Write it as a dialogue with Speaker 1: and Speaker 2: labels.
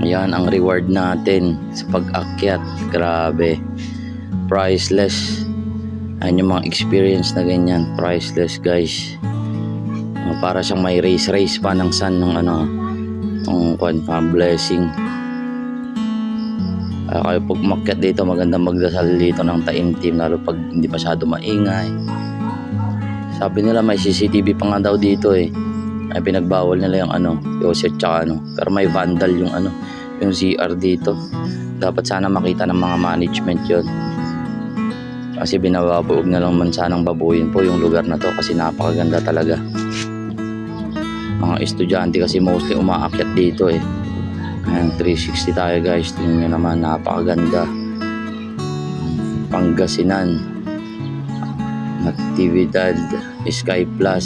Speaker 1: Yan ang reward natin sa pag-akyat. Grabe, priceless. Ayan yung mga experience na ganyan, priceless guys. Para siyang may race pa ng sun ng ng blessing. Kayo pag umakyat dito, maganda magdasal dito ng taimtim, lalo pag hindi masyado maingay. Sabi nila may CCTV pa nga daw dito eh. Ay pinagbawal nila yung yoset tsaka pero may vandal yung yung CR dito. Dapat sana makita ng mga management yon, kasi binababuog na lang man sanang babuyin po yung lugar na to, kasi napakaganda talaga. Mga estudyante kasi mostly umaakyat dito eh. Ayan, 360 tayo guys, tingnan nyo naman, napakaganda. Pangasinan, Natividad Sky Plaza.